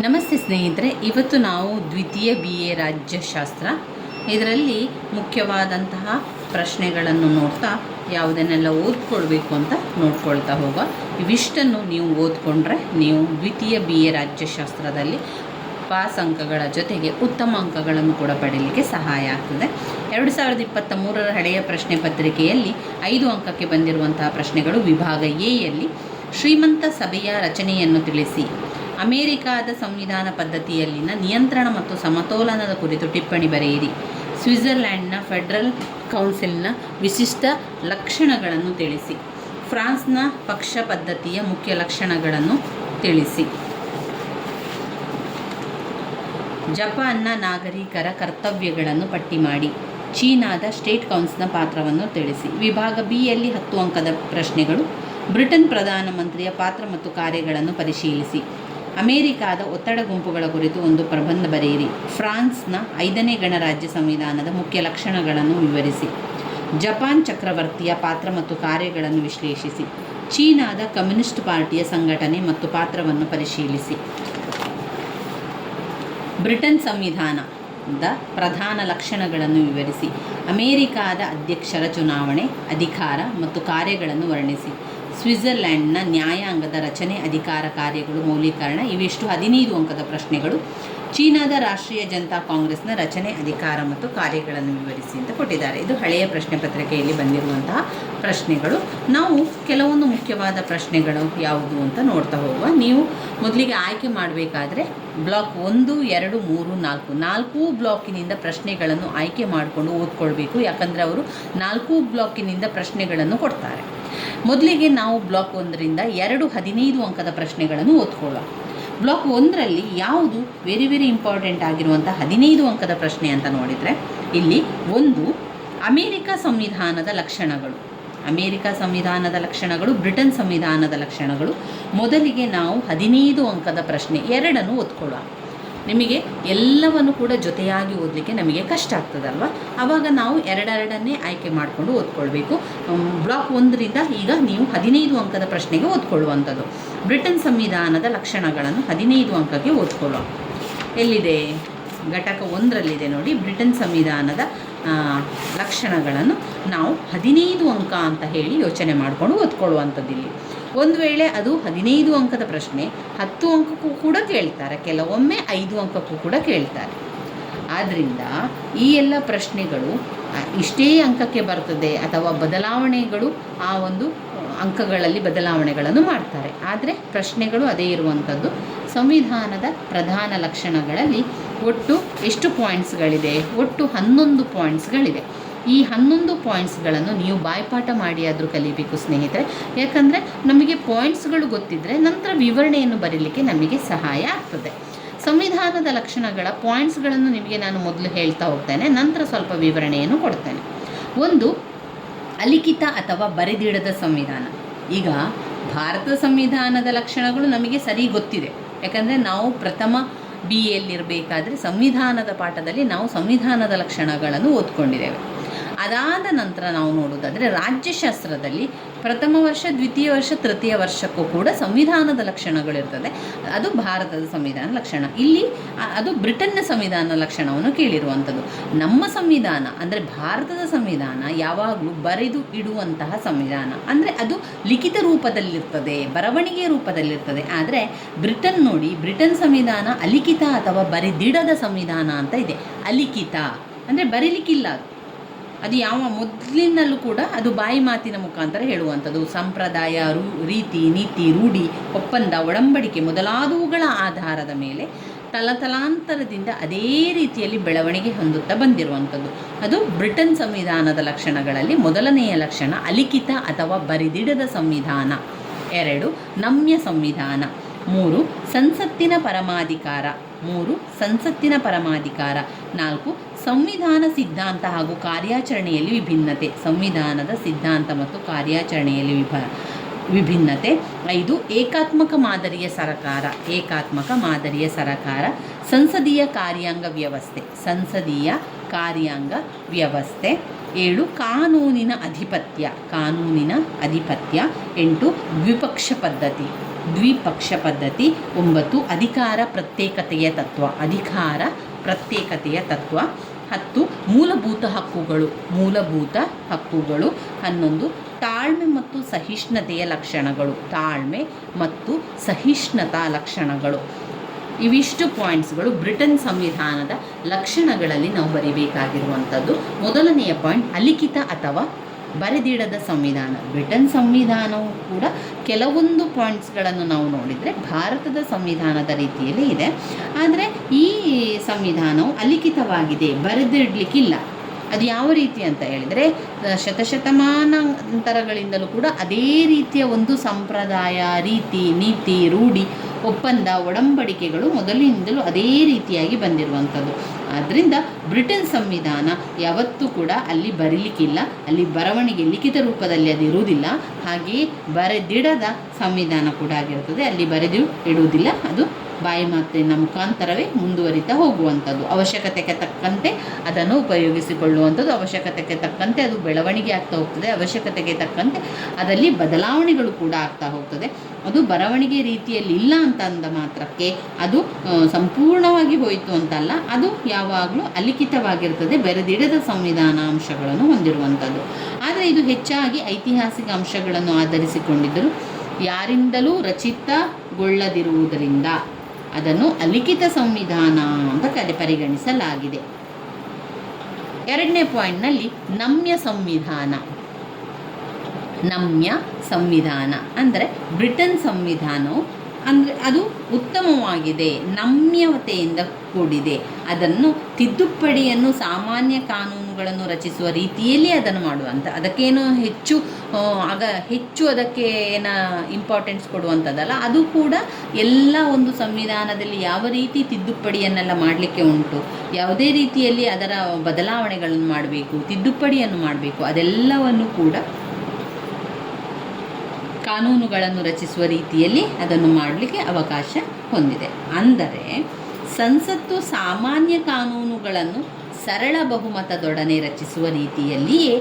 ನಮಸ್ತೆ ಸ್ನೇಹಿತರೆ, ಇವತ್ತು ನಾವು ದ್ವಿತೀಯ BA ರಾಜ್ಯಶಾಸ್ತ್ರ ಇದರಲ್ಲಿ ಮುಖ್ಯವಾದಂತಹ ಪ್ರಶ್ನೆಗಳನ್ನು ನೋಡ್ತಾ ಯಾವುದನ್ನೆಲ್ಲ ಓದ್ಕೊಳ್ಬೇಕು ಅಂತ ನೋಡ್ಕೊಳ್ತಾ ಹೋಗ. ಇವಿಷ್ಟನ್ನು ನೀವು ಓದ್ಕೊಂಡ್ರೆ ನೀವು ದ್ವಿತೀಯ BA ರಾಜ್ಯಶಾಸ್ತ್ರದಲ್ಲಿ ಪಾಸ್ ಅಂಕಗಳ ಜೊತೆಗೆ ಉತ್ತಮ ಅಂಕಗಳನ್ನು ಕೂಡ ಪಡೆಯಲಿಕ್ಕೆ ಸಹಾಯ ಆಗ್ತದೆ. 2023ರ ಹಳೆಯ ಪ್ರಶ್ನೆ ಪತ್ರಿಕೆಯಲ್ಲಿ 5 ಅಂಕಕ್ಕೆ ಬಂದಿರುವಂತಹ ಪ್ರಶ್ನೆಗಳು ವಿಭಾಗ ಎಯಲ್ಲಿ ಶ್ರೀಮಂತ ಸಭೆಯ ರಚನೆಯನ್ನು ತಿಳಿಸಿ, ಅಮೇರಿಕಾದ ಸಂವಿಧಾನ ಪದ್ಧತಿಯಲ್ಲಿನ ನಿಯಂತ್ರಣ ಮತ್ತು ಸಮತೋಲನದ ಕುರಿತು ಟಿಪ್ಪಣಿ ಬರೆಯಿರಿ, ಸ್ವಿಟ್ಜರ್ಲ್ಯಾಂಡ್ನ ಫೆಡರಲ್ ಕೌನ್ಸಿಲ್ನ ವಿಶಿಷ್ಟ ಲಕ್ಷಣಗಳನ್ನು ತಿಳಿಸಿ, ಫ್ರಾನ್ಸ್ನ ಪಕ್ಷ ಪದ್ಧತಿಯ ಮುಖ್ಯ ಲಕ್ಷಣಗಳನ್ನು ತಿಳಿಸಿ, ಜಪಾನ್ನ ನಾಗರಿಕರ ಕರ್ತವ್ಯಗಳನ್ನು ಪಟ್ಟಿ ಮಾಡಿ, ಚೀನಾದ ಸ್ಟೇಟ್ ಕೌನ್ಸಿಲ್ನ ಪಾತ್ರವನ್ನು ತಿಳಿಸಿ. ವಿಭಾಗ ಬಿಯಲ್ಲಿ 10 ಅಂಕದ ಪ್ರಶ್ನೆಗಳು ಬ್ರಿಟನ್ ಪ್ರಧಾನಮಂತ್ರಿಯ ಪಾತ್ರ ಮತ್ತು ಕಾರ್ಯಗಳನ್ನು ಪರಿಶೀಲಿಸಿ, ಅಮೇರಿಕಾದ ಒತ್ತಡ ಗುಂಪುಗಳ ಕುರಿತು ಒಂದು ಪ್ರಬಂಧ ಬರೆಯಿರಿ, ಫ್ರಾನ್ಸ್ನ 5ನೇ ಗಣರಾಜ್ಯ ಸಂವಿಧಾನದ ಮುಖ್ಯ ಲಕ್ಷಣಗಳನ್ನು ವಿವರಿಸಿ, ಜಪಾನ್ ಚಕ್ರವರ್ತಿಯ ಪಾತ್ರ ಮತ್ತು ಕಾರ್ಯಗಳನ್ನು ವಿಶ್ಲೇಷಿಸಿ, ಚೀನಾದ ಕಮ್ಯುನಿಸ್ಟ್ ಪಾರ್ಟಿಯ ಸಂಘಟನೆ ಮತ್ತು ಪಾತ್ರವನ್ನು ಪರಿಶೀಲಿಸಿ, ಬ್ರಿಟನ್ ಸಂವಿಧಾನದ ಪ್ರಧಾನ ಲಕ್ಷಣಗಳನ್ನು ವಿವರಿಸಿ, ಅಮೇರಿಕಾದ ಅಧ್ಯಕ್ಷರ ಚುನಾವಣೆ, ಅಧಿಕಾರ ಮತ್ತು ಕಾರ್ಯಗಳನ್ನು ವರ್ಣಿಸಿ, ಸ್ವಿಟ್ಜರ್ಲ್ಯಾಂಡ್ನ ನ್ಯಾಯಾಂಗದ ರಚನೆ, ಅಧಿಕಾರ, ಕಾರ್ಯಗಳು, ಮೌಲ್ಯೀಕರಣ. ಇವಿಷ್ಟು 15 ಅಂಕದ ಪ್ರಶ್ನೆಗಳು. ಚೀನಾದ ರಾಷ್ಟ್ರೀಯ ಜನತಾ ಕಾಂಗ್ರೆಸ್ನ ರಚನೆ, ಅಧಿಕಾರ ಮತ್ತು ಕಾರ್ಯಗಳನ್ನು ವಿವರಿಸಿ ಅಂತ ಕೊಟ್ಟಿದ್ದಾರೆ. ಇದು ಹಳೆಯ ಪ್ರಶ್ನೆ ಪತ್ರಿಕೆಯಲ್ಲಿ ಬಂದಿರುವಂತಹ ಪ್ರಶ್ನೆಗಳು. ನಾವು ಕೆಲವೊಂದು ಮುಖ್ಯವಾದ ಪ್ರಶ್ನೆಗಳು ಯಾವುದು ಅಂತ ನೋಡ್ತಾ ಹೋಗುವ. ನೀವು ಮೊದಲಿಗೆ ಆಯ್ಕೆ ಮಾಡಬೇಕಾದ್ರೆ ಬ್ಲಾಕ್ 1, 2, 3, 4 ಬ್ಲಾಕಿನಿಂದ ಪ್ರಶ್ನೆಗಳನ್ನು ಆಯ್ಕೆ ಮಾಡಿಕೊಂಡು ಓದ್ಕೊಳ್ಬೇಕು. ಯಾಕಂದರೆ ಅವರು 4 ಬ್ಲಾಕಿನಿಂದ ಪ್ರಶ್ನೆಗಳನ್ನು ಕೊಡ್ತಾರೆ. ಮೊದಲಿಗೆ ನಾವು ಬ್ಲಾಕ್ 1ರಿಂದ 15 ಅಂಕದ ಪ್ರಶ್ನೆಗಳನ್ನು ಓದ್ಕೊಳ್ಳೋಣ. ಬ್ಲಾಕ್ 1ರಲ್ಲಿ ಯಾವುದು ವೆರಿ ಇಂಪಾರ್ಟೆಂಟ್ ಆಗಿರುವಂಥ 15 ಅಂಕದ ಪ್ರಶ್ನೆ ಅಂತ ನೋಡಿದರೆ, ಇಲ್ಲಿ 1 ಅಮೇರಿಕಾ ಸಂವಿಧಾನದ ಲಕ್ಷಣಗಳು, ಅಮೇರಿಕಾ ಸಂವಿಧಾನದ ಲಕ್ಷಣಗಳು, ಬ್ರಿಟನ್ ಸಂವಿಧಾನದ ಲಕ್ಷಣಗಳು. ಮೊದಲಿಗೆ ನಾವು 15 ಅಂಕದ ಪ್ರಶ್ನೆ 2 ಓದ್ಕೊಳ್ಳೋಣ. ನಿಮಗೆ ಎಲ್ಲವನ್ನು ಕೂಡ ಜೊತೆಯಾಗಿ ಓದಲಿಕ್ಕೆ ನಮಗೆ ಕಷ್ಟ ಆಗ್ತದಲ್ವ, ಆವಾಗ ನಾವು 2 ಆಯ್ಕೆ ಮಾಡಿಕೊಂಡು ಓದ್ಕೊಳ್ಬೇಕು. ಬ್ಲಾಕ್ 1ರಿಂದ ಈಗ ನೀವು 15 ಅಂಕದ ಪ್ರಶ್ನೆಗೆ ಓದ್ಕೊಳ್ಳುವಂಥದ್ದು. ಬ್ರಿಟನ್ ಸಂವಿಧಾನದ ಲಕ್ಷಣಗಳನ್ನು 15 ಅಂಕಕ್ಕೆ ಓದ್ಕೊಳ್ಳೋಣ. ಎಲ್ಲಿದೆ? ಘಟಕ 1ರಲ್ಲಿದೆ ನೋಡಿ. ಬ್ರಿಟನ್ ಸಂವಿಧಾನದ ಲಕ್ಷಣಗಳನ್ನು ನಾವು 15 ಅಂಕ ಅಂತ ಹೇಳಿ ಯೋಚನೆ ಮಾಡಿಕೊಂಡು ಓದ್ಕೊಳ್ಳುವಂಥದ್ದಿಲ್ಲಿ. ಒಂದು ವೇಳೆ ಅದು 15 ಅಂಕದ ಪ್ರಶ್ನೆ 10 ಅಂಕಕ್ಕೂ ಕೂಡ ಕೇಳ್ತಾರೆ, ಕೆಲವೊಮ್ಮೆ 5 ಅಂಕಕ್ಕೂ ಕೂಡ ಕೇಳ್ತಾರೆ. ಆದ್ದರಿಂದ ಈ ಎಲ್ಲ ಪ್ರಶ್ನೆಗಳು ಇಷ್ಟೇ ಅಂಕಕ್ಕೆ ಬರ್ತದೆ ಅಥವಾ ಬದಲಾವಣೆಗಳು ಆ ಒಂದು ಅಂಕಗಳಲ್ಲಿ ಬದಲಾವಣೆಗಳನ್ನು ಮಾಡ್ತಾರೆ. ಆದರೆ ಪ್ರಶ್ನೆಗಳು ಅದೇ ಇರುವಂಥದ್ದು. ಸಂವಿಧಾನದ ಪ್ರಧಾನ ಲಕ್ಷಣಗಳಲ್ಲಿ ಒಟ್ಟು ಎಷ್ಟು ಪಾಯಿಂಟ್ಸ್ಗಳಿದೆ? ಒಟ್ಟು 11 ಪಾಯಿಂಟ್ಸ್ಗಳಿದೆ. ಈ 11 ಪಾಯಿಂಟ್ಸ್ಗಳನ್ನು ನೀವು ಬಾಯ್ಪಾಠ ಮಾಡಿ ಆದರೂ ಕಲಿಬೇಕು ಸ್ನೇಹಿತರೆ. ಯಾಕಂದರೆ ನಮಗೆ ಪಾಯಿಂಟ್ಸ್ಗಳು ಗೊತ್ತಿದ್ದರೆ ನಂತರ ವಿವರಣೆಯನ್ನು ಬರೀಲಿಕ್ಕೆ ನಮಗೆ ಸಹಾಯ ಆಗ್ತದೆ. ಸಂವಿಧಾನದ ಲಕ್ಷಣಗಳ ಪಾಯಿಂಟ್ಸ್ಗಳನ್ನು ನಿಮಗೆ ನಾನು ಮೊದಲು ಹೇಳ್ತಾ ಹೋಗ್ತೇನೆ, ನಂತರ ಸ್ವಲ್ಪ ವಿವರಣೆಯನ್ನು ಕೊಡ್ತೇನೆ. 1, ಅಲಿಖಿತ ಅಥವಾ ಬರೆದಿಡದ ಸಂವಿಧಾನ. ಈಗ ಭಾರತ ಸಂವಿಧಾನದ ಲಕ್ಷಣಗಳು ನಮಗೆ ಸರಿ ಗೊತ್ತಿದೆ. ಯಾಕಂದರೆ ನಾವು ಪ್ರಥಮ BAಯಲ್ಲಿರಬೇಕಾದ್ರೆ ಸಂವಿಧಾನದ ಪಾಠದಲ್ಲಿ ನಾವು ಸಂವಿಧಾನದ ಲಕ್ಷಣಗಳನ್ನು ಓದ್ಕೊಂಡಿದ್ದೇವೆ. ಅದಾದ ನಂತರ ನಾವು ನೋಡೋದಾದರೆ ರಾಜ್ಯಶಾಸ್ತ್ರದಲ್ಲಿ ಪ್ರಥಮ ವರ್ಷ, ದ್ವಿತೀಯ ವರ್ಷ, ತೃತೀಯ ವರ್ಷಕ್ಕೂ ಕೂಡ ಸಂವಿಧಾನದ ಲಕ್ಷಣಗಳಿರ್ತದೆ. ಅದು ಭಾರತದ ಸಂವಿಧಾನ ಲಕ್ಷಣ. ಇಲ್ಲಿ ಅದು ಬ್ರಿಟನ್ನ ಸಂವಿಧಾನ ಲಕ್ಷಣವನ್ನು ಕೇಳಿರುವಂಥದ್ದು. ನಮ್ಮ ಸಂವಿಧಾನ ಅಂದರೆ ಭಾರತದ ಸಂವಿಧಾನ ಯಾವಾಗಲೂ ಬರೆದು ಇಡುವಂತಹ ಸಂವಿಧಾನ. ಅಂದರೆ ಅದು ಲಿಖಿತ ರೂಪದಲ್ಲಿರ್ತದೆ, ಬರವಣಿಗೆ ರೂಪದಲ್ಲಿರ್ತದೆ. ಆದರೆ ಬ್ರಿಟನ್ ನೋಡಿ, ಬ್ರಿಟನ್ ಸಂವಿಧಾನ ಅಲಿಖಿತ ಅಥವಾ ಬರೆದಿಡದ ಸಂವಿಧಾನ ಅಂತ ಇದೆ. ಅಲಿಖಿತ ಅಂದರೆ ಬರೀಲಿಕ್ಕಿಲ್ಲ, ಅದು ಯಾವ ಮೊದಲಿನಲ್ಲೂ ಕೂಡ ಅದು ಬಾಯಿ ಮಾತಿನ ಮುಖಾಂತರ ಹೇಳುವಂಥದ್ದು. ಸಂಪ್ರದಾಯ, ರೀತಿ, ನೀತಿ, ರೂಢಿ, ಒಪ್ಪಂದ, ಒಡಂಬಡಿಕೆ ಮೊದಲಾದವುಗಳ ಆಧಾರದ ಮೇಲೆ ತಲತಲಾಂತರದಿಂದ ಅದೇ ರೀತಿಯಲ್ಲಿ ಬೆಳವಣಿಗೆ ಹೊಂದುತ್ತಾ ಬಂದಿರುವಂಥದ್ದು. ಅದು ಬ್ರಿಟನ್ ಸಂವಿಧಾನದ ಲಕ್ಷಣಗಳಲ್ಲಿ ಮೊದಲನೆಯ ಲಕ್ಷಣ ಅಲಿಖಿತ ಅಥವಾ ಬರೆದಿಡದ ಸಂವಿಧಾನ. 2, ನಮ್ಯ ಸಂವಿಧಾನ. 3, ಸಂಸತ್ತಿನ ಪರಮಾಧಿಕಾರ. 4, ಸಂವಿಧಾನ ಸಿದ್ಧಾಂತ ಹಾಗೂ ಕಾರ್ಯಾಚರಣೆಯಲ್ಲಿ ವಿಭಿನ್ನತೆ. ಸಂವಿಧಾನದ ಸಿದ್ಧಾಂತ ಮತ್ತು ಕಾರ್ಯಾಚರಣೆಯಲ್ಲಿ ವಿಭಿನ್ನತೆ. 5, ಏಕಾತ್ಮಕ ಮಾದರಿಯ ಸರಕಾರ. ಸಂಸದೀಯ ಕಾರ್ಯಾಂಗ ವ್ಯವಸ್ಥೆ. 7, ಕಾನೂನಿನ ಅಧಿಪತ್ಯ. 8, ದ್ವಿಪಕ್ಷ ಪದ್ಧತಿ. ದ್ವಿಪಕ್ಷ ಪದ್ಧತಿ. 9 ಅಧಿಕಾರ ಪ್ರತ್ಯೇಕತೆಯ ತತ್ವ. 10 ಮೂಲಭೂತ ಹಕ್ಕುಗಳು. 11 ತಾಳ್ಮೆ ಮತ್ತು ಸಹಿಷ್ಣುತೆಯ ಲಕ್ಷಣಗಳು. ಇವಿಷ್ಟು ಪಾಯಿಂಟ್ಸ್ಗಳು ಬ್ರಿಟನ್ ಸಂವಿಧಾನದ ಲಕ್ಷಣಗಳಲ್ಲಿ ನಾವು ಬರಿಬೇಕಾಗಿರುವಂಥದ್ದು. ಮೊದಲನೆಯ ಪಾಯಿಂಟ್, ಅಲಿಖಿತ ಅಥವಾ ಬರೆದಿಡದ ಸಂವಿಧಾನ. ಬ್ರಿಟನ್ ಸಂವಿಧಾನವು ಕೂಡ ಕೆಲವೊಂದು ಪಾಯಿಂಟ್ಸ್ಗಳನ್ನು ನಾವು ನೋಡಿದರೆ ಭಾರತದ ಸಂವಿಧಾನದ ರೀತಿಯಲ್ಲಿ ಇದೆ. ಆದರೆ ಈ ಸಂವಿಧಾನವು ಅಲಿಖಿತವಾಗಿದೆ, ಬರೆದಿಡಲಿಕ್ಕಿಲ್ಲ. ಅದು ಯಾವ ರೀತಿ ಅಂತ ಹೇಳಿದರೆ, ಶತಶತಮಾನಾಂತರಗಳಿಂದಲೂ ಕೂಡ ಅದೇ ರೀತಿಯ ಒಂದು ಸಂಪ್ರದಾಯ, ರೀತಿ, ನೀತಿ, ರೂಢಿ, ಒಪ್ಪಂದ, ಒಡಂಬಡಿಕೆಗಳು ಮೊದಲಿನಿಂದಲೂ ಅದೇ ರೀತಿಯಾಗಿ ಬಂದಿರುವಂಥದ್ದು. ಆದ್ದರಿಂದ ಬ್ರಿಟನ್ ಸಂವಿಧಾನ ಯಾವತ್ತೂ ಕೂಡ ಅಲ್ಲಿ ಬರೀಲಿಕ್ಕಿಲ್ಲ, ಅಲ್ಲಿ ಬರವಣಿಗೆ ಲಿಖಿತ ರೂಪದಲ್ಲಿ ಅದು ಇರುವುದಿಲ್ಲ. ಹಾಗೆಯೇ ಬರೆದಿಡದ ಸಂವಿಧಾನ ಕೂಡ ಆಗಿರುತ್ತದೆ, ಅಲ್ಲಿ ಬರೆದು ಇಡುವುದಿಲ್ಲ, ಅದು ಬಾಯಿ ಮಾತಿನ ಮುಖಾಂತರವೇ ಮುಂದುವರಿತಾ ಹೋಗುವಂಥದ್ದು. ಅವಶ್ಯಕತೆಗೆ ತಕ್ಕಂತೆ ಅದನ್ನು ಉಪಯೋಗಿಸಿಕೊಳ್ಳುವಂಥದ್ದು, ಅವಶ್ಯಕತೆಗೆ ತಕ್ಕಂತೆ ಅದು ಬೆಳವಣಿಗೆ ಆಗ್ತಾ ಹೋಗ್ತದೆ, ಅವಶ್ಯಕತೆಗೆ ತಕ್ಕಂತೆ ಅದರಲ್ಲಿ ಬದಲಾವಣೆಗಳು ಕೂಡ ಆಗ್ತಾ ಹೋಗ್ತದೆ. ಅದು ಬರವಣಿಗೆ ರೀತಿಯಲ್ಲಿ ಇಲ್ಲ ಅಂತ ಅಂದ ಮಾತ್ರಕ್ಕೆ ಅದು ಸಂಪೂರ್ಣವಾಗಿ ಹೋಯಿತು ಅಂತಲ್ಲ, ಅದು ಯಾವಾಗಲೂ ಅಲಿಖಿತವಾಗಿರ್ತದೆ, ಬರೆದಿಡದ ಸಂವಿಧಾನ ಅಂಶಗಳನ್ನು ಹೊಂದಿರುವಂಥದ್ದು. ಆದರೆ ಇದು ಹೆಚ್ಚಾಗಿ ಐತಿಹಾಸಿಕ ಅಂಶಗಳನ್ನು ಆಧರಿಸಿಕೊಂಡಿದ್ದರೂ ಯಾರಿಂದಲೂ ರಚಿತಗೊಳ್ಳದಿರುವುದರಿಂದ ಅದನ್ನು ಅಲಿಖಿತ ಸಂವಿಧಾನ ಅಂತ ಪರಿಗಣಿಸಲಾಗಿದೆ. ಎರಡನೇ ಪಾಯಿಂಟ್ನಲ್ಲಿ ನಮ್ಯ ಸಂವಿಧಾನ ಅಂದರೆ ಬ್ರಿಟನ್ ಸಂವಿಧಾನವು ಅಂದರೆ ಅದು ಉತ್ತಮವಾಗಿದೆ, ನಮ್ಯತೆಯಿಂದ ಕೂಡಿದೆ. ಅದನ್ನು ತಿದ್ದುಪಡಿಯನ್ನು ಸಾಮಾನ್ಯ ಕಾನೂನುಗಳನ್ನು ರಚಿಸುವ ರೀತಿಯಲ್ಲಿ ಅದನ್ನು ಮಾಡುವಂಥ, ಅದಕ್ಕೇನು ಹೆಚ್ಚು ಅದಕ್ಕೆ ಇಂಪಾರ್ಟೆನ್ಸ್ ಕೊಡುವಂಥದ್ದಲ್ಲ. ಅದು ಕೂಡ ಎಲ್ಲ ಒಂದು ಸಂವಿಧಾನದಲ್ಲಿ ಯಾವ ರೀತಿ ತಿದ್ದುಪಡಿಯನ್ನೆಲ್ಲ ಮಾಡಲಿಕ್ಕೆ ಉಂಟು, ಯಾವುದೇ ರೀತಿಯಲ್ಲಿ ಅದರ ಬದಲಾವಣೆಗಳನ್ನು ಮಾಡಬೇಕು, ತಿದ್ದುಪಡಿಯನ್ನು ಮಾಡಬೇಕು, ಅದೆಲ್ಲವನ್ನು ಕೂಡ ಕಾನೂನುಗಳನ್ನು ರಚಿಸುವ ರೀತಿಯಲ್ಲಿ ಅದನ್ನು ಮಾಡಲಿಕ್ಕೆ ಅವಕಾಶ ಹೊಂದಿದೆ. ಅಂದರೆ ಸಂಸತ್ತು ಸಾಮಾನ್ಯ ಕಾನೂನುಗಳನ್ನು ಸರಳ ಬಹುಮತದೊಡನೆ ರಚಿಸುವ ರೀತಿಯಲ್ಲಿಯೇ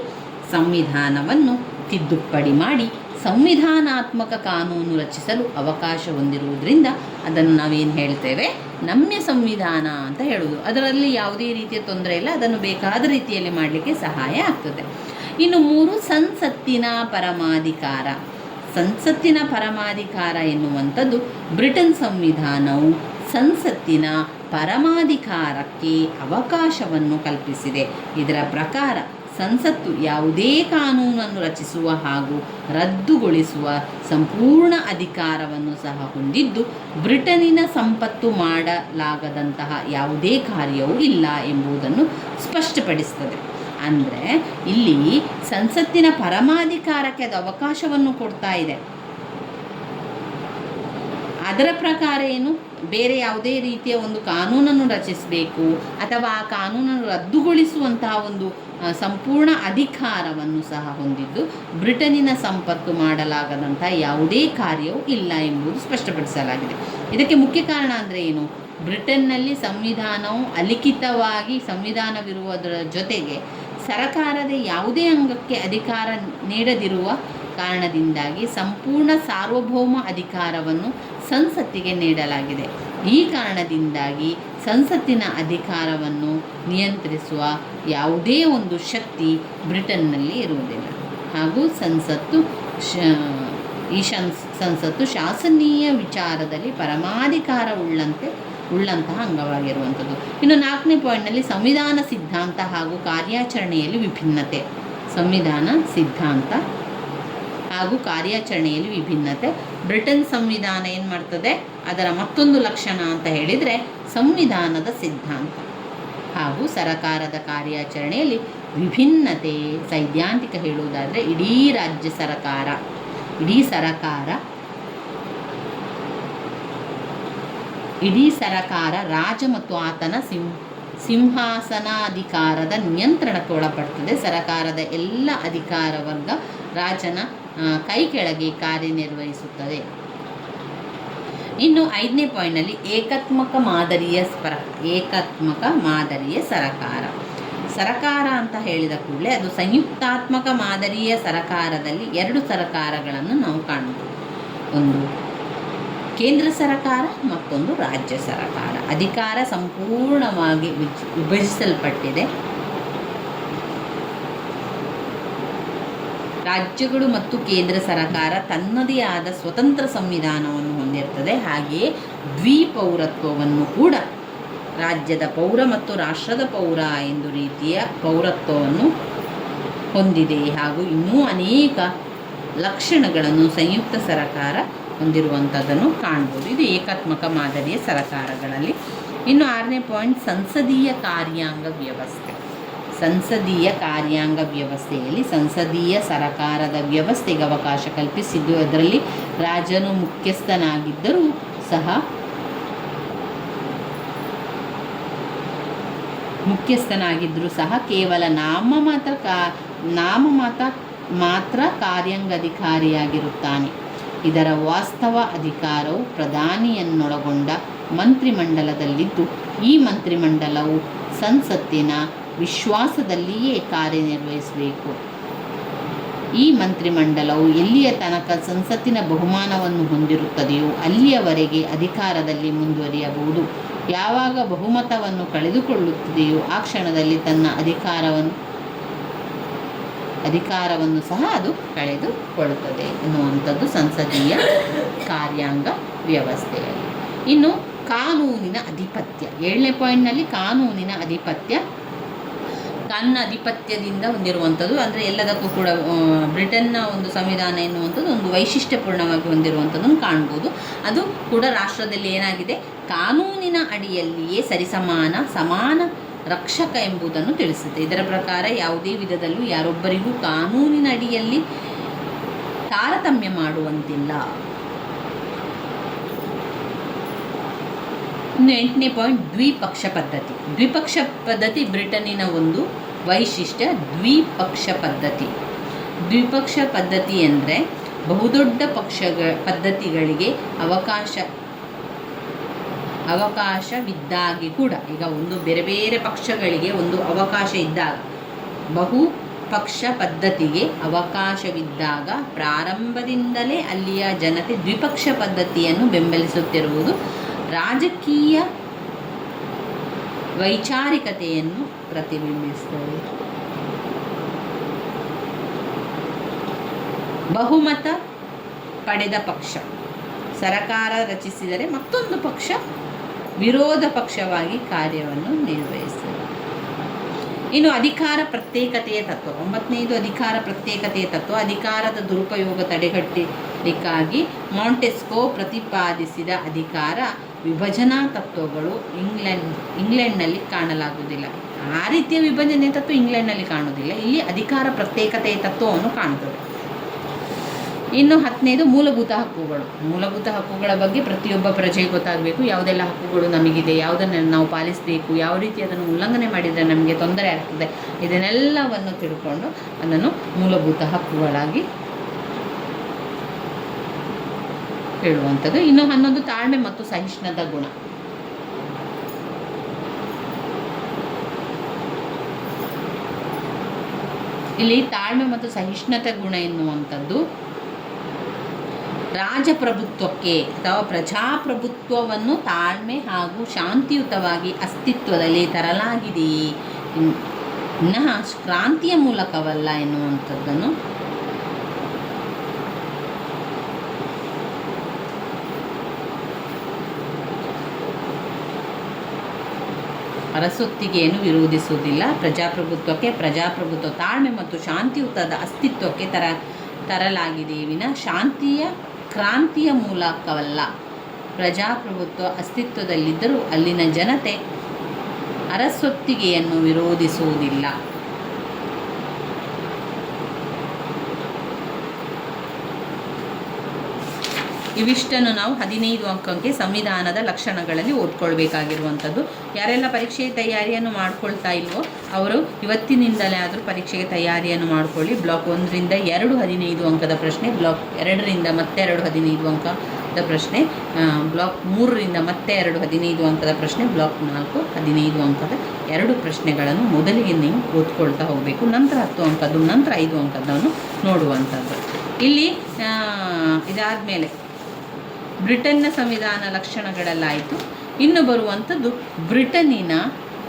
ಸಂವಿಧಾನವನ್ನು ತಿದ್ದುಪಡಿ ಮಾಡಿ ಸಂವಿಧಾನಾತ್ಮಕ ಕಾನೂನು ರಚಿಸಲು ಅವಕಾಶ ಹೊಂದಿರುವುದರಿಂದ ಅದನ್ನು ನಾವೇನು ಹೇಳ್ತೇವೆ, ನಮ್ಯ ಸಂವಿಧಾನ ಅಂತ ಹೇಳುವುದು. ಅದರಲ್ಲಿ ಯಾವುದೇ ರೀತಿಯ ತೊಂದರೆ ಇಲ್ಲ, ಅದನ್ನು ಬೇಕಾದ ರೀತಿಯಲ್ಲಿ ಮಾಡಲಿಕ್ಕೆ ಸಹಾಯ ಆಗ್ತದೆ. ಇನ್ನು 3 ಸಂಸತ್ತಿನ ಪರಮಾಧಿಕಾರ ಎನ್ನುವಂಥದ್ದು ಬ್ರಿಟನ್ ಸಂವಿಧಾನವು ಸಂಸತ್ತಿನ ಪರಮಾಧಿಕಾರಕ್ಕೆ ಅವಕಾಶವನ್ನು ಕಲ್ಪಿಸಿದೆ. ಇದರ ಪ್ರಕಾರ ಸಂಸತ್ತು ಯಾವುದೇ ಕಾನೂನನ್ನು ರಚಿಸುವ ಹಾಗೂ ರದ್ದುಗೊಳಿಸುವ ಸಂಪೂರ್ಣ ಅಧಿಕಾರವನ್ನು ಸಹ ಹೊಂದಿದ್ದು, ಬ್ರಿಟನ್ನಿನ ಸಂಪತ್ತು ಮಾಡಲಾಗದಂತಹ ಯಾವುದೇ ಕಾರ್ಯವೂ ಇಲ್ಲ ಎಂಬುದನ್ನು ಸ್ಪಷ್ಟಪಡಿಸುತ್ತದೆ. ಅಂದರೆ ಇಲ್ಲಿ ಸಂಸತ್ತಿನ ಪರಮಾಧಿಕಾರಕ್ಕೆ ಅದು ಅವಕಾಶವನ್ನು ಕೊಡ್ತಾ ಇದೆ. ಅದರ ಪ್ರಕಾರ ಏನು, ಬೇರೆ ಯಾವುದೇ ರೀತಿಯ ಒಂದು ಕಾನೂನನ್ನು ರಚಿಸಬೇಕು ಅಥವಾ ಆ ಕಾನೂನನ್ನು ರದ್ದುಗೊಳಿಸುವಂತಹ ಒಂದು ಸಂಪೂರ್ಣ ಅಧಿಕಾರವನ್ನು ಸಹ ಹೊಂದಿದ್ದು, ಬ್ರಿಟನ್ನಿನ ಸಂಪತ್ತು ಮಾಡಲಾಗದಂತಹ ಯಾವುದೇ ಕಾರ್ಯವೂ ಇಲ್ಲ ಎಂಬುದು ಸ್ಪಷ್ಟಪಡಿಸಲಾಗಿದೆ. ಇದಕ್ಕೆ ಮುಖ್ಯ ಕಾರಣ ಅಂದರೆ ಏನು, ಬ್ರಿಟನ್ನಲ್ಲಿ ಸಂವಿಧಾನವು ಅಲಿಖಿತವಾಗಿ ಸಂವಿಧಾನವಿರುವುದರ ಜೊತೆಗೆ ಸರಕಾರದ ಯಾವುದೇ ಅಂಗಕ್ಕೆ ಅಧಿಕಾರ ನೀಡದಿರುವ ಕಾರಣದಿಂದಾಗಿ ಸಂಪೂರ್ಣ ಸಾರ್ವಭೌಮ ಅಧಿಕಾರವನ್ನು ಸಂಸತ್ತಿಗೆ ನೀಡಲಾಗಿದೆ. ಈ ಕಾರಣದಿಂದಾಗಿ ಸಂಸತ್ತಿನ ಅಧಿಕಾರವನ್ನು ನಿಯಂತ್ರಿಸುವ ಯಾವುದೇ ಒಂದು ಶಕ್ತಿ ಬ್ರಿಟನ್ನಲ್ಲಿ ಇರುವುದಿಲ್ಲ. ಹಾಗೂ ಸಂಸತ್ತು ಶಾಸನೀಯ ವಿಚಾರದಲ್ಲಿ ಪರಮಾಧಿಕಾರ ಉಳ್ಳಂತಹ ಅಂಗವಾಗಿರುವಂಥದ್ದು. ಇನ್ನು 4ನೇ ಪಾಯಿಂಟ್ನಲ್ಲಿ ಸಂವಿಧಾನ ಸಿದ್ಧಾಂತ ಹಾಗೂ ಕಾರ್ಯಾಚರಣೆಯಲ್ಲಿ ವಿಭಿನ್ನತೆ. ಸಂವಿಧಾನ ಸಿದ್ಧಾಂತ ಹಾಗೂ ಕಾರ್ಯಾಚರಣೆಯಲ್ಲಿ ವಿಭಿನ್ನತೆ. ಬ್ರಿಟನ್ ಸಂವಿಧಾನ ಏನು ಮಾಡ್ತದೆ, ಅದರ ಮತ್ತೊಂದು ಲಕ್ಷಣ ಅಂತ ಹೇಳಿದರೆ ಸಂವಿಧಾನದ ಸಿದ್ಧಾಂತ ಹಾಗೂ ಸರಕಾರದ ಕಾರ್ಯಾಚರಣೆಯಲ್ಲಿ ವಿಭಿನ್ನತೆ. ಸೈದ್ಧಾಂತಿಕ ಹೇಳುವುದಾದರೆ ಇಡೀ ಸರಕಾರ ರಾಜ ಮತ್ತು ಆತನ ಸಿಂಹಾಸನಾಧಿಕಾರದ ನಿಯಂತ್ರಣಕ್ಕೆ ಒಳಪಡ್ತದೆ. ಸರಕಾರದ ಎಲ್ಲ ಅಧಿಕಾರ ವರ್ಗ ರಾಜನ ಕೈ ಕೆಳಗೆ ಕಾರ್ಯನಿರ್ವಹಿಸುತ್ತದೆ. ಇನ್ನು 5ನೇ ಪಾಯಿಂಟ್ನಲ್ಲಿ ಏಕಾತ್ಮಕ ಮಾದರಿಯ ಸರಕಾರ ಅಂತ ಹೇಳಿದ ಕೂಡಲೇ ಅದು ಸಂಯುಕ್ತಾತ್ಮಕ ಮಾದರಿಯ ಸರಕಾರದಲ್ಲಿ 2 ಸರಕಾರಗಳನ್ನು ನಾವು ಕಾಣಬಹುದು. ಒಂದು ಕೇಂದ್ರ ಸರ್ಕಾರ, ಮತ್ತೊಂದು ರಾಜ್ಯ ಸರ್ಕಾರ. ಅಧಿಕಾರ ಸಂಪೂರ್ಣವಾಗಿ ವಿಭಜಿಸಲ್ಪಟ್ಟಿದೆ. ರಾಜ್ಯಗಳು ಮತ್ತು ಕೇಂದ್ರ ಸರ್ಕಾರ ತನ್ನದೇ ಆದ ಸ್ವತಂತ್ರ ಸಂವಿಧಾನವನ್ನು ಹೊಂದಿರ್ತದೆ. ಹಾಗೆಯೇ ದ್ವಿಪೌರತ್ವವನ್ನು ಕೂಡ, ರಾಜ್ಯದ ಪೌರ ಮತ್ತು ರಾಷ್ಟ್ರದ ಪೌರ ಎಂದು ರೀತಿಯ ಪೌರತ್ವವನ್ನು ಹೊಂದಿದೆ. ಹಾಗೂ ಇನ್ನೂ ಅನೇಕ ಲಕ್ಷಣಗಳನ್ನು ಸಂಯುಕ್ತ ಸರ್ಕಾರ ಹೊಂದಿರುವಂಥದ್ದನ್ನು ಕಾಣ್ಬೋದು. ಇದು ಏಕಾತ್ಮಕ ಮಾದರಿಯ ಸರ್ಕಾರಗಳಲ್ಲಿ. ಇನ್ನು 6ನೇ ಪಾಯಿಂಟ್, ಸಂಸದೀಯ ಕಾರ್ಯಾಂಗ ವ್ಯವಸ್ಥೆ. ಸಂಸದೀಯ ಕಾರ್ಯಾಂಗ ವ್ಯವಸ್ಥೆಯಲ್ಲಿ ಸಂಸದೀಯ ಸರ್ಕಾರದ ವ್ಯವಸ್ಥೆಗೆ ಅವಕಾಶ ಕಲ್ಪಿಸಿದ್ದು. ಅದರಲ್ಲಿ ರಾಜನು ಮುಖ್ಯಸ್ಥನಾಗಿದ್ದರೂ ಸಹ ಕೇವಲ ಮಾತ್ರ ಕಾರ್ಯಾಂಗಾಧಿಕಾರಿಯಾಗಿರುತ್ತಾನೆ. ಇದರ ವಾಸ್ತವ ಅಧಿಕಾರವು ಪ್ರಧಾನಿಯನ್ನೊಳಗೊಂಡ ಮಂತ್ರಿಮಂಡಲದಲ್ಲಿದ್ದು, ಈ ಮಂತ್ರಿಮಂಡಲವು ಸಂಸತ್ತಿನ ವಿಶ್ವಾಸದಲ್ಲಿಯೇ ಕಾರ್ಯನಿರ್ವಹಿಸಬೇಕು. ಈ ಮಂತ್ರಿಮಂಡಲವು ಎಲ್ಲಿಯ ತನಕ ಸಂಸತ್ತಿನ ಬಹುಮಾನವನ್ನು ಹೊಂದಿರುತ್ತದೆಯೋ ಅಲ್ಲಿಯವರೆಗೆ ಅಧಿಕಾರದಲ್ಲಿ ಮುಂದುವರಿಯಬಹುದು. ಯಾವಾಗ ಬಹುಮತವನ್ನು ಕಳೆದುಕೊಳ್ಳುತ್ತದೆಯೋ ಆ ಕ್ಷಣದಲ್ಲಿ ತನ್ನ ಅಧಿಕಾರವನ್ನು ಸಹ ಅದು ಕಳೆದುಕೊಳ್ಳುತ್ತದೆ ಎನ್ನುವಂಥದ್ದು ಸಂಸದೀಯ ಕಾರ್ಯಾಂಗ ವ್ಯವಸ್ಥೆಯಲ್ಲಿ. ಇನ್ನು ಕಾನೂನಿನ ಅಧಿಪತ್ಯ. 7ನೇ ಪಾಯಿಂಟ್ನಲ್ಲಿ ಕಾನೂನಿನ ಅಧಿಪತ್ಯ. ಕಾನೂನಿನ ಅಧಿಪತ್ಯದಿಂದ ಹೊಂದಿರುವಂಥದ್ದು ಅಂದರೆ ಎಲ್ಲದಕ್ಕೂ ಕೂಡ ಬ್ರಿಟನ್ನ ಒಂದು ಸಂವಿಧಾನ ಎನ್ನುವಂಥದ್ದು ಒಂದು ವೈಶಿಷ್ಟ್ಯಪೂರ್ಣವಾಗಿ ಹೊಂದಿರುವಂಥದ್ದನ್ನು ಕಾಣ್ಬೋದು. ಅದು ಕೂಡ ರಾಷ್ಟ್ರದಲ್ಲಿ ಏನಾಗಿದೆ, ಕಾನೂನಿನ ಅಡಿಯಲ್ಲಿಯೇ ಸಮಾನ ರಕ್ಷಕ ಎಂಬುದನ್ನು ತಿಳಿಸುತ್ತೆ. ಇದರ ಪ್ರಕಾರ ಯಾವುದೇ ವಿಧದಲ್ಲೂ ಯಾರೊಬ್ಬರಿಗೂ ಕಾನೂನಿನ ಅಡಿಯಲ್ಲಿ ತಾರತಮ್ಯ ಮಾಡುವಂತಿಲ್ಲ. ಇನ್ನು 8ನೇ ಪಾಯಿಂಟ್, ದ್ವಿಪಕ್ಷ ಪದ್ಧತಿ. ದ್ವಿಪಕ್ಷ ಪದ್ಧತಿ ಬ್ರಿಟನ್ನಿನ ಒಂದು ವೈಶಿಷ್ಟ್ಯ. ದ್ವಿಪಕ್ಷ ಪದ್ಧತಿ ಅಂದರೆ ಬಹುದೊಡ್ಡ ಪದ್ಧತಿಗಳಿಗೆ ಅವಕಾಶವಿದ್ದಾಗಿ ಕೂಡ, ಈಗ ಒಂದು ಬೇರೆ ಬೇರೆ ಪಕ್ಷಗಳಿಗೆ ಒಂದು ಅವಕಾಶ ಇದ್ದಾಗ, ಬಹುಪಕ್ಷ ಪದ್ಧತಿಗೆ ಅವಕಾಶವಿದ್ದಾಗ ಪ್ರಾರಂಭದಿಂದಲೇ ಅಲ್ಲಿಯ ಜನತೆ ದ್ವಿಪಕ್ಷ ಪದ್ಧತಿಯನ್ನು ಬೆಂಬಲಿಸುತ್ತಿರುವುದು ರಾಜಕೀಯ ವೈಚಾರಿಕತೆಯನ್ನು ಪ್ರತಿಬಿಂಬಿಸುತ್ತದೆ. ಬಹುಮತ ಪಡೆದ ಪಕ್ಷ ಸರ್ಕಾರ ರಚಿಸಿದರೆ ಮತ್ತೊಂದು ಪಕ್ಷ ವಿರೋಧ ಪಕ್ಷವಾಗಿ ಕಾರ್ಯವನ್ನು ನಿರ್ವಹಿಸುತ್ತದೆ. ಇನ್ನು ಅಧಿಕಾರ ಪ್ರತ್ಯೇಕತೆಯ ತತ್ವ. 9ನೇದು ಅಧಿಕಾರ ಪ್ರತ್ಯೇಕತೆಯ ತತ್ವ. ಅಧಿಕಾರದ ದುರುಪಯೋಗ ತಡೆಗಟ್ಟಲಿಕ್ಕಾಗಿ ಮಾಂಟೆಸ್ಕೋ ಪ್ರತಿಪಾದಿಸಿದ ಅಧಿಕಾರ ವಿಭಜನಾ ತತ್ವಗಳು ಇಂಗ್ಲೆಂಡ್ನಲ್ಲಿ ಕಾಣಲಾಗುವುದಿಲ್ಲ. ಆ ರೀತಿಯ ವಿಭಜನೆ ತತ್ವ ಇಂಗ್ಲೆಂಡ್ನಲ್ಲಿ ಕಾಣುವುದಿಲ್ಲ. ಇಲ್ಲಿ ಅಧಿಕಾರ ಪ್ರತ್ಯೇಕತೆಯ ತತ್ವವನ್ನು ಕಾಣುತ್ತದೆ. ಇನ್ನು 10ನೇದು ಮೂಲಭೂತ ಹಕ್ಕುಗಳು. ಮೂಲಭೂತ ಹಕ್ಕುಗಳ ಬಗ್ಗೆ ಪ್ರತಿಯೊಬ್ಬ ಪ್ರಜೆಗೆ ಗೊತ್ತಾಗಬೇಕು. ಯಾವುದೆಲ್ಲ ಹಕ್ಕುಗಳು ನಮಗಿದೆ, ಯಾವುದನ್ನು ನಾವು ಪಾಲಿಸಬೇಕು, ಯಾವ ರೀತಿ ಅದನ್ನು ಉಲ್ಲಂಘನೆ ಮಾಡಿದರೆ ನಮಗೆ ತೊಂದರೆ ಆಗ್ತದೆ, ಇದನ್ನೆಲ್ಲವನ್ನು ತಿಳ್ಕೊಂಡು ಅದನ್ನು ಮೂಲಭೂತ ಹಕ್ಕುಗಳಾಗಿ ಹೇಳುವಂಥದ್ದು. ಇನ್ನು 11 ತಾಳ್ಮೆ ಮತ್ತು ಸಹಿಷ್ಣುತಾ ಗುಣ. ಇಲ್ಲಿ ತಾಳ್ಮೆ ಮತ್ತು ಸಹಿಷ್ಣುತೆ ಗುಣ ಎನ್ನುವಂಥದ್ದು ರಾಜಪ್ರಭುತ್ವಕ್ಕೆ ಅಥವಾ ಪ್ರಜಾಪ್ರಭುತ್ವವನ್ನು ತಾಳ್ಮೆ ಹಾಗೂ ಶಾಂತಿಯುತವಾಗಿ ಅಸ್ತಿತ್ವದಲ್ಲಿ ತರಲಾಗಿದೆಯೇ ವಿನಃ ಕ್ರಾಂತಿಯ ಮೂಲಕವಲ್ಲ ಎನ್ನುವಂಥದ್ದನ್ನು ಅರಸೊತ್ತಿಗೆಯನ್ನು ವಿರೋಧಿಸುವುದಿಲ್ಲ. ಪ್ರಜಾಪ್ರಭುತ್ವ ತಾಳ್ಮೆ ಮತ್ತು ಶಾಂತಿಯುತದ ಅಸ್ತಿತ್ವಕ್ಕೆ ತರಲಾಗಿದೆಯೇ ವಿನಃ ಕ್ರಾಂತಿಯ ಮೂಲಕವಲ್ಲ. ಪ್ರಜಾಪ್ರಭುತ್ವ ಅಸ್ತಿತ್ವದಲ್ಲಿದ್ದರೂ ಅಲ್ಲಿನ ಜನತೆ ಅರಸೊತ್ತಿಗೆಯನ್ನು ವಿರೋಧಿಸುವುದಿಲ್ಲ. ಇವಿಷ್ಟನ್ನು ನಾವು 15 ಅಂಕಕ್ಕೆ ಸಂವಿಧಾನದ ಲಕ್ಷಣಗಳಲ್ಲಿ ಓದ್ಕೊಳ್ಬೇಕಾಗಿರುವಂಥದ್ದು. ಯಾರೆಲ್ಲ ಪರೀಕ್ಷೆಗೆ ತಯಾರಿಯನ್ನು ಮಾಡ್ಕೊಳ್ತಾ ಇಲ್ವೋ ಅವರು ಇವತ್ತಿನಿಂದಲೇ ಆದರೂ ಪರೀಕ್ಷೆಗೆ ತಯಾರಿಯನ್ನು ಮಾಡಿಕೊಳ್ಳಿ. ಬ್ಲಾಕ್ 1ರಿಂದ 2 15 ಅಂಕದ ಪ್ರಶ್ನೆ, ಬ್ಲಾಕ್ 2ರಿಂದ ಮತ್ತೆ 2 15 ಅಂಕದ ಪ್ರಶ್ನೆ, ಬ್ಲಾಕ್ 3ರಿಂದ ಮತ್ತೆ 2 15 ಅಂಕದ ಪ್ರಶ್ನೆ, ಬ್ಲಾಕ್ 4 15 ಅಂಕದ 2 ಪ್ರಶ್ನೆಗಳನ್ನು ಮೊದಲಿಗೆ ನೀವು ಓದ್ಕೊಳ್ತಾ ಹೋಗಬೇಕು. ನಂತರ 10 ಅಂಕದ್ದು, ನಂತರ 5 ಅಂಕದವನ್ನು ನೋಡುವಂಥದ್ದು. ಇಲ್ಲಿ ಇದಾದ ಮೇಲೆ ಬ್ರಿಟನ್ನ ಸಂವಿಧಾನ ಲಕ್ಷಣಗಳಲ್ಲಾಯಿತು. ಇನ್ನು ಬರುವಂಥದ್ದು ಬ್ರಿಟನ್ನಿನ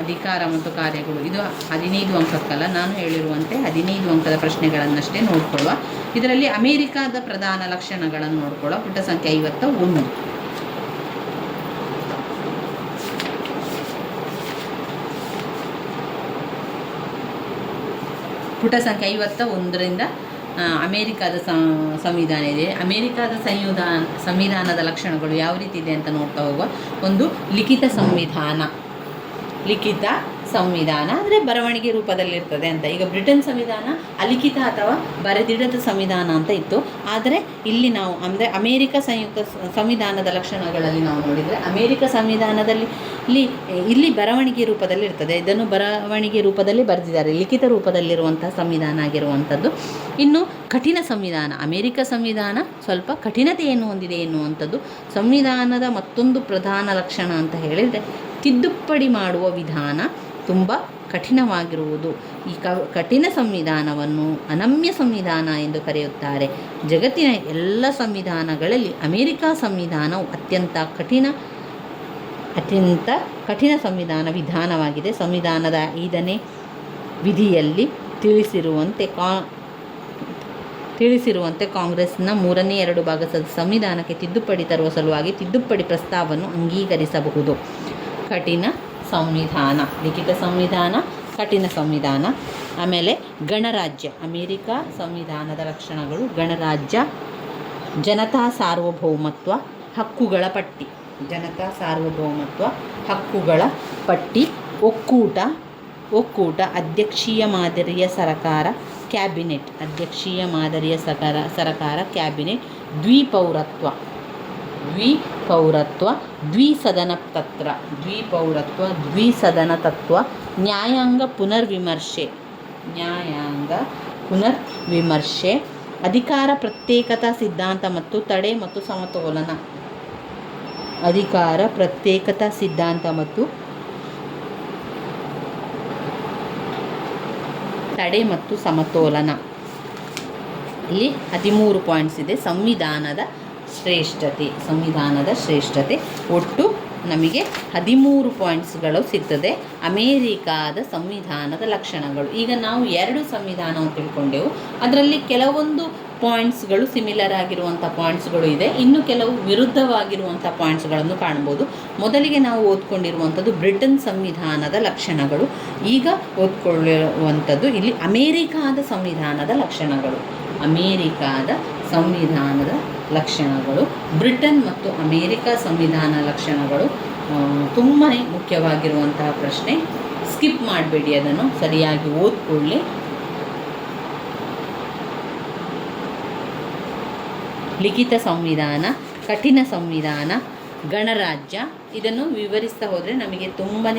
ಅಧಿಕಾರ ಮತ್ತು ಕಾರ್ಯಗಳು. ಇದು 15 ಅಂಕಕ್ಕಲ್ಲ, ನಾನು ಹೇಳಿರುವಂತೆ 15 ಅಂಕದ ಪ್ರಶ್ನೆಗಳನ್ನಷ್ಟೇ ನೋಡ್ಕೊಳ್ಳುವ. ಇದರಲ್ಲಿ ಅಮೇರಿಕಾದ ಪ್ರಧಾನ ಲಕ್ಷಣಗಳನ್ನು ನೋಡ್ಕೊಳ್ಳುವ. ಪುಟ ಸಂಖ್ಯೆ 51. ಪುಟ ಸಂಖ್ಯೆ 51ರಿಂದ ಅಮೇರಿಕಾದ ಸಂವಿಧಾನ ಇದೆ. ಅಮೇರಿಕಾದ ಸಂವಿಧಾನದ ಲಕ್ಷಣಗಳು ಯಾವ ರೀತಿ ಇದೆ ಅಂತ ನೋಡ್ತಾ ಹೋಗುವ. ಒಂದು ಲಿಖಿತ ಸಂವಿಧಾನ ಅಂದರೆ ಬರವಣಿಗೆ ರೂಪದಲ್ಲಿರ್ತದೆ ಅಂತ. ಈಗ ಬ್ರಿಟನ್ ಸಂವಿಧಾನ ಅಲಿಖಿತ ಅಥವಾ ಬರೆದಿಡದ ಸಂವಿಧಾನ ಅಂತ ಇತ್ತು. ಆದರೆ ಇಲ್ಲಿ ನಾವು ಅಂದರೆ ಅಮೇರಿಕ ಸಂವಿಧಾನದ ಲಕ್ಷಣಗಳಲ್ಲಿ ನಾವು ನೋಡಿದರೆ ಅಮೇರಿಕ ಸಂವಿಧಾನದಲ್ಲಿ ಇಲ್ಲಿ ಬರವಣಿಗೆ ರೂಪದಲ್ಲಿ ಇರ್ತದೆ. ಇದನ್ನು ಬರವಣಿಗೆ ರೂಪದಲ್ಲಿ ಬರೆದಿದ್ದಾರೆ, ಲಿಖಿತ ರೂಪದಲ್ಲಿರುವಂತಹ ಸಂವಿಧಾನ ಆಗಿರುವಂಥದ್ದು. ಇನ್ನು ಕಠಿಣ ಸಂವಿಧಾನ, ಅಮೇರಿಕ ಸಂವಿಧಾನ ಸ್ವಲ್ಪ ಕಠಿಣತೆಯನ್ನು ಹೊಂದಿದೆ ಎನ್ನುವಂಥದ್ದು ಸಂವಿಧಾನದ ಮತ್ತೊಂದು ಪ್ರಧಾನ ಲಕ್ಷಣ ಅಂತ ಹೇಳಿದರೆ ತಿದ್ದುಪಡಿ ಮಾಡುವ ವಿಧಾನ ತುಂಬ ಕಠಿಣವಾಗಿರುವುದು. ಈ ಕಠಿಣ ಸಂವಿಧಾನವನ್ನು ಅನಮ್ಯ ಸಂವಿಧಾನ ಎಂದು ಕರೆಯುತ್ತಾರೆ. ಜಗತ್ತಿನ ಎಲ್ಲ ಸಂವಿಧಾನಗಳಲ್ಲಿ ಅಮೇರಿಕಾ ಸಂವಿಧಾನವು ಅತ್ಯಂತ ಕಠಿಣ ಸಂವಿಧಾನ ವಿಧಾನವಾಗಿದೆ. ಸಂವಿಧಾನದ 5ನೇ ವಿಧಿಯಲ್ಲಿ ತಿಳಿಸಿರುವಂತೆ ಕಾಂಗ್ರೆಸ್ನ 3ನೇ 2 ಭಾಗದ ಸಂವಿಧಾನಕ್ಕೆ ತಿದ್ದುಪಡಿ ತರುವ ಸಲುವಾಗಿ ತಿದ್ದುಪಡಿ ಪ್ರಸ್ತಾವವನ್ನು ಅಂಗೀಕರಿಸಬಹುದು. ಕಠಿಣ ಸಂವಿಧಾನ, ಲಿಖಿತ ಸಂವಿಧಾನ, ಕಠಿಣ ಸಂವಿಧಾನ. ಆಮೇಲೆ ಗಣರಾಜ್ಯ, ಅಮೇರಿಕಾ ಸಂವಿಧಾನದ ಲಕ್ಷಣಗಳು. ಗಣರಾಜ್ಯ, ಜನತಾ ಸಾರ್ವಭೌಮತ್ವ, ಹಕ್ಕುಗಳ ಪಟ್ಟಿ. ಜನತಾ ಸಾರ್ವಭೌಮತ್ವ, ಹಕ್ಕುಗಳ ಪಟ್ಟಿ. ಒಕ್ಕೂಟ, ಅಧ್ಯಕ್ಷೀಯ ಮಾದರಿಯ ಸರಕಾರ, ಕ್ಯಾಬಿನೆಟ್, ಅಧ್ಯಕ್ಷೀಯ ಮಾದರಿಯ ಸರಕಾರ, ಕ್ಯಾಬಿನೆಟ್. ದ್ವಿಪೌರತ್ವ, ದ್ವಿಸದನ ತತ್ವ. ನ್ಯಾಯಾಂಗ ಪುನರ್ವಿಮರ್ಶೆ. ಅಧಿಕಾರ ಪ್ರತ್ಯೇಕತಾ ಸಿದ್ಧಾಂತ ಮತ್ತು ತಡೆ ಮತ್ತು ಸಮತೋಲನ. ಅಧಿಕಾರ ಪ್ರತ್ಯೇಕತಾ ಸಿದ್ಧಾಂತ ಮತ್ತು ತಡೆ ಮತ್ತು ಸಮತೋಲನ. ಇಲ್ಲಿ 13 ಪಾಯಿಂಟ್ಸ್ ಇದೆ. ಸಂವಿಧಾನದ ಶ್ರೇಷ್ಠತೆ ಒಟ್ಟು ನಮಗೆ 13 ಪಾಯಿಂಟ್ಸ್ಗಳು ಸಿಗ್ತದೆ. ಅಮೇರಿಕಾದ ಸಂವಿಧಾನದ ಲಕ್ಷಣಗಳು. ಈಗ ನಾವು 2 ಸಂವಿಧಾನವನ್ನು ತಿಳ್ಕೊಂಡೆವು. ಅದರಲ್ಲಿ ಕೆಲವೊಂದು ಪಾಯಿಂಟ್ಸ್ಗಳು ಸಿಮಿಲರ್ ಆಗಿರುವಂಥ ಪಾಯಿಂಟ್ಸ್ಗಳು ಇದೆ, ಇನ್ನು ಕೆಲವು ವಿರುದ್ಧವಾಗಿರುವಂಥ ಪಾಯಿಂಟ್ಸ್ಗಳನ್ನು ಕಾಣ್ಬೋದು. ಮೊದಲಿಗೆ ನಾವು ಓದ್ಕೊಂಡಿರುವಂಥದ್ದು ಬ್ರಿಟನ್ ಸಂವಿಧಾನದ ಲಕ್ಷಣಗಳು. ಈಗ ಓದ್ಕೊಳ್ಳುವಂಥದ್ದು ಇಲ್ಲಿ ಅಮೇರಿಕಾದ ಸಂವಿಧಾನದ ಲಕ್ಷಣಗಳು. ಬ್ರಿಟನ್ ಮತ್ತು ಅಮೇರಿಕಾ ಸಂವಿಧಾನ ಲಕ್ಷಣಗಳು ತುಂಬಾ ಮುಖ್ಯವಾಗಿರುವಂತಹ ಪ್ರಶ್ನೆ. ಸ್ಕಿಪ್ ಮಾಡಬೇಡಿ, ಅದನ್ನು ಸರಿಯಾಗಿ ಓದ್ಕೊಳ್ಳಿ. ಲಿಖಿತ ಸಂವಿಧಾನ, ಕಠಿಣ ಸಂವಿಧಾನ, ಗಣರಾಜ್ಯ. ಇದನ್ನು ವಿವರಿಸ್ತಾ ಹೋದರೆ ನಮಗೆ ತುಂಬಾ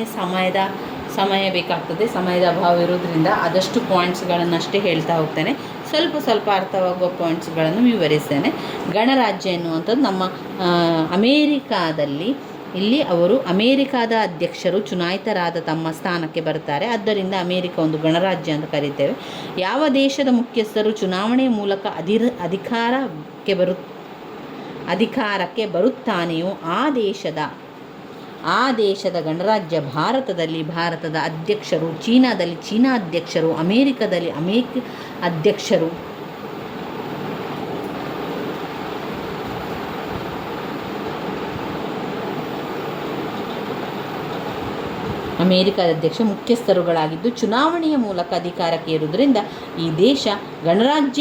ಸಮಯ ಬೇಕಾಗ್ತದೆ. ಸಮಯದ ಅಭಾವ ಇರೋದ್ರಿಂದ ಆದಷ್ಟು ಪಾಯಿಂಟ್ಸ್ಗಳನ್ನಷ್ಟೇ ಹೇಳ್ತಾ ಹೋಗ್ತೇನೆ. ಸ್ವಲ್ಪ ಅರ್ಥವಾಗುವ ಪಾಯಿಂಟ್ಸ್ಗಳನ್ನು ವಿವರಿಸ್ತೇನೆ. ಗಣರಾಜ್ಯ ಎನ್ನುವಂಥದ್ದು ನಮ್ಮ ಅಮೇರಿಕಾದಲ್ಲಿ ಇಲ್ಲಿ ಅಮೇರಿಕಾದ ಅಧ್ಯಕ್ಷರು ಚುನಾಯಿತರಾದ ತಮ್ಮ ಸ್ಥಾನಕ್ಕೆ ಬರ್ತಾರೆ. ಆದ್ದರಿಂದ ಅಮೇರಿಕ ಒಂದು ಗಣರಾಜ್ಯ ಅಂತ ಕರೀತೇವೆ. ಯಾವ ದೇಶದ ಮುಖ್ಯಸ್ಥರು ಚುನಾವಣೆಯ ಮೂಲಕ ಅಧಿಕಾರಕ್ಕೆ ಬರುತ್ತಾನೆಯೋ ಆ ದೇಶದ ಗಣರಾಜ್ಯ. ಭಾರತದಲ್ಲಿ ಭಾರತದ ಅಧ್ಯಕ್ಷರು, ಚೀನಾದಲ್ಲಿ ಚೀನಾ ಅಧ್ಯಕ್ಷರು, ಅಮೇರಿಕದಲ್ಲಿ ಅಮೇರಿಕ ಅಧ್ಯಕ್ಷರು. ಅಮೇರಿಕದ ಅಧ್ಯಕ್ಷ ಮುಖ್ಯಸ್ಥರುಗಳಾಗಿದ್ದು ಚುನಾವಣೆಯ ಮೂಲಕ ಅಧಿಕಾರಕ್ಕೆ ಏರುವುದರಿಂದ ಈ ದೇಶ ಗಣರಾಜ್ಯ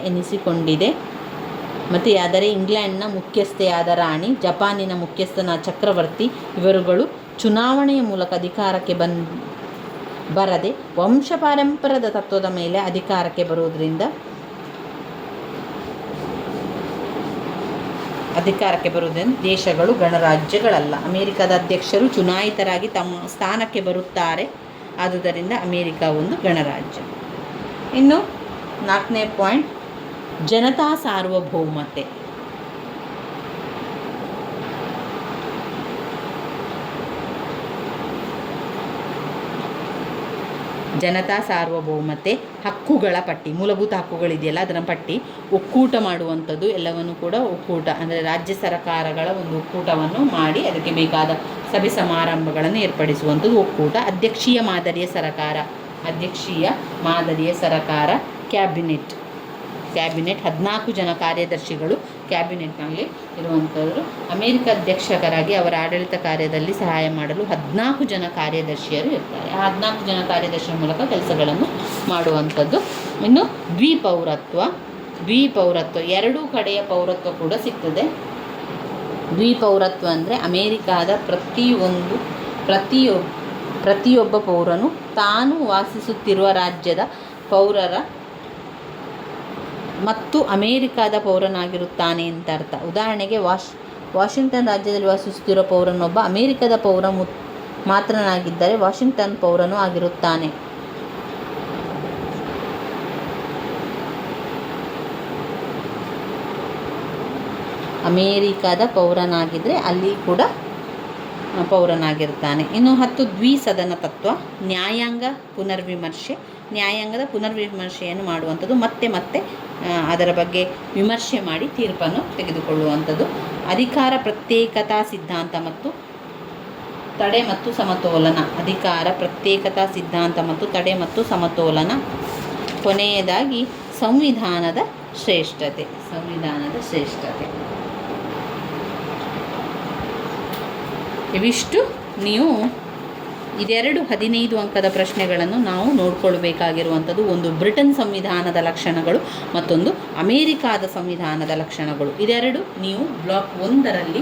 ಎನಿಸಿಕೊಂಡಿದೆ. ಮತ್ತು ಆದರೆ ಇಂಗ್ಲೆಂಡ್ನ ಮುಖ್ಯಸ್ಥೆಯಾದ ರಾಣಿ, ಜಪಾನಿನ ಮುಖ್ಯಸ್ಥನ ಚಕ್ರವರ್ತಿ ಇವರುಗಳು ಚುನಾವಣೆಯ ಮೂಲಕ ಅಧಿಕಾರಕ್ಕೆ ಬರದೆ ವಂಶಪಾರಂಪರ್ಯದ ತತ್ವದ ಮೇಲೆ ಅಧಿಕಾರಕ್ಕೆ ಬರುವುದರಿಂದ ದೇಶಗಳು ಗಣರಾಜ್ಯಗಳಲ್ಲ. ಅಮೇರಿಕದ ಅಧ್ಯಕ್ಷರು ಚುನಾಯಿತರಾಗಿ ತಮ್ಮ ಸ್ಥಾನಕ್ಕೆ ಬರುತ್ತಾರೆ. ಆದುದರಿಂದ ಅಮೇರಿಕ ಒಂದು ಗಣರಾಜ್ಯ. ಇನ್ನು 4ನೇ ಪಾಯಿಂಟ್, ಜನತಾ ಸಾರ್ವಭೌಮತೆ. ಜನತಾ ಸಾರ್ವಭೌಮತೆ, ಹಕ್ಕುಗಳ ಪಟ್ಟಿ, ಮೂಲಭೂತ ಹಕ್ಕುಗಳಿದೆಯಲ್ಲ ಅದರ ಪಟ್ಟಿ, ಒಕ್ಕೂಟ ಮಾಡುವಂಥದ್ದು, ಎಲ್ಲವನ್ನು ಕೂಡ ಒಕ್ಕೂಟ ಅಂದರೆ ರಾಜ್ಯ ಸರ್ಕಾರಗಳ ಒಂದು ಒಕ್ಕೂಟವನ್ನು ಮಾಡಿ ಅದಕ್ಕೆ ಬೇಕಾದ ಸಭೆ ಸಮಾರಂಭಗಳನ್ನು ಏರ್ಪಡಿಸುವಂಥದ್ದು ಒಕ್ಕೂಟ. ಅಧ್ಯಕ್ಷೀಯ ಮಾದರಿಯ ಸರಕಾರ, ಕ್ಯಾಬಿನೆಟ್ 14 ಜನ ಕಾರ್ಯದರ್ಶಿಗಳು ಕ್ಯಾಬಿನೆಟ್ನಲ್ಲಿ ಇರುವಂಥವರು. ಅಮೇರಿಕ ಅಧ್ಯಕ್ಷರಾಗಿ ಅವರ ಆಡಳಿತ ಕಾರ್ಯದಲ್ಲಿ ಸಹಾಯ ಮಾಡಲು 14 ಜನ ಕಾರ್ಯದರ್ಶಿಯರು ಇರ್ತಾರೆ. ಆ 14 ಜನ ಕಾರ್ಯದರ್ಶಿಯ ಮೂಲಕ ಕೆಲಸಗಳನ್ನು ಮಾಡುವಂಥದ್ದು. ಇನ್ನು ದ್ವಿಪೌರತ್ವ ಎರಡೂ ಕಡೆಯ ಪೌರತ್ವ ಕೂಡ ಸಿಗ್ತದೆ. ದ್ವಿಪೌರತ್ವ ಅಂದರೆ ಅಮೇರಿಕಾದ ಪ್ರತಿಯೊಬ್ಬ ಪೌರನು ತಾನು ವಾಸಿಸುತ್ತಿರುವ ರಾಜ್ಯದ ಪೌರರ ಮತ್ತು ಅಮೇರಿಕಾದ ಪೌರನಾಗಿರುತ್ತಾನೆ ಅಂತ ಅರ್ಥ. ಉದಾಹರಣೆಗೆ ವಾಷಿಂಗ್ಟನ್ ರಾಜ್ಯದಲ್ಲಿ ವಾಸಿಸುತ್ತಿರುವ ಪೌರನೊಬ್ಬ ಅಮೇರಿಕದ ಪೌರ ಮಾತ್ರನಾಗಿದ್ದರೆ ವಾಷಿಂಗ್ಟನ್ ಪೌರನೂ ಆಗಿರುತ್ತಾನೆ. ಅಮೇರಿಕಾದ ಪೌರನಾಗಿದ್ದರೆ ಅಲ್ಲಿ ಕೂಡ ಪೌರನಾಗಿರ್ತಾನೆ. ಇನ್ನು 10 ದ್ವಿಸದನ ತತ್ವ, ನ್ಯಾಯಾಂಗದ ಪುನರ್ವಿಮರ್ಶೆಯನ್ನು ಮಾಡುವಂಥದ್ದು, ಮತ್ತೆ ಅದರ ಬಗ್ಗೆ ವಿಮರ್ಶೆ ಮಾಡಿ ತೀರ್ಪನ್ನು ತೆಗೆದುಕೊಳ್ಳುವಂಥದ್ದು. ಅಧಿಕಾರ ಪ್ರತ್ಯೇಕತಾ ಸಿದ್ಧಾಂತ ಮತ್ತು ತಡೆ ಮತ್ತು ಸಮತೋಲನ. ಕೊನೆಯದಾಗಿ ಸಂವಿಧಾನದ ಶ್ರೇಷ್ಠತೆ. ಇವಿಷ್ಟು ನೀವು ಇದೆರಡು 15 ಅಂಕದ ಪ್ರಶ್ನೆಗಳನ್ನು ನಾವು ನೋಡಿಕೊಳ್ಬೇಕಾಗಿರುವಂಥದ್ದು. ಒಂದು ಬ್ರಿಟನ್ ಸಂವಿಧಾನದ ಲಕ್ಷಣಗಳು, ಮತ್ತೊಂದು ಅಮೇರಿಕಾದ ಸಂವಿಧಾನದ ಲಕ್ಷಣಗಳು. ಇದೆರಡು ನೀವು ಬ್ಲಾಕ್ 1ರಲ್ಲಿ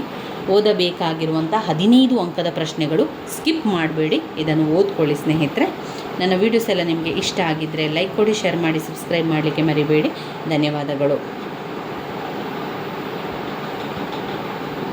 ಓದಬೇಕಾಗಿರುವಂಥ 15 ಅಂಕದ ಪ್ರಶ್ನೆಗಳು. ಸ್ಕಿಪ್ ಮಾಡಬೇಡಿ, ಇದನ್ನು ಓದ್ಕೊಳ್ಳಿ ಸ್ನೇಹಿತರೆ. ನನ್ನ ವೀಡಿಯೋಸ್ ಎಲ್ಲ ನಿಮಗೆ ಇಷ್ಟ ಆಗಿದ್ದರೆ ಲೈಕ್ ಕೊಡಿ, ಶೇರ್ ಮಾಡಿ, ಸಬ್ಸ್ಕ್ರೈಬ್ ಮಾಡಲಿಕ್ಕೆ ಮರಿಬೇಡಿ. ಧನ್ಯವಾದಗಳು.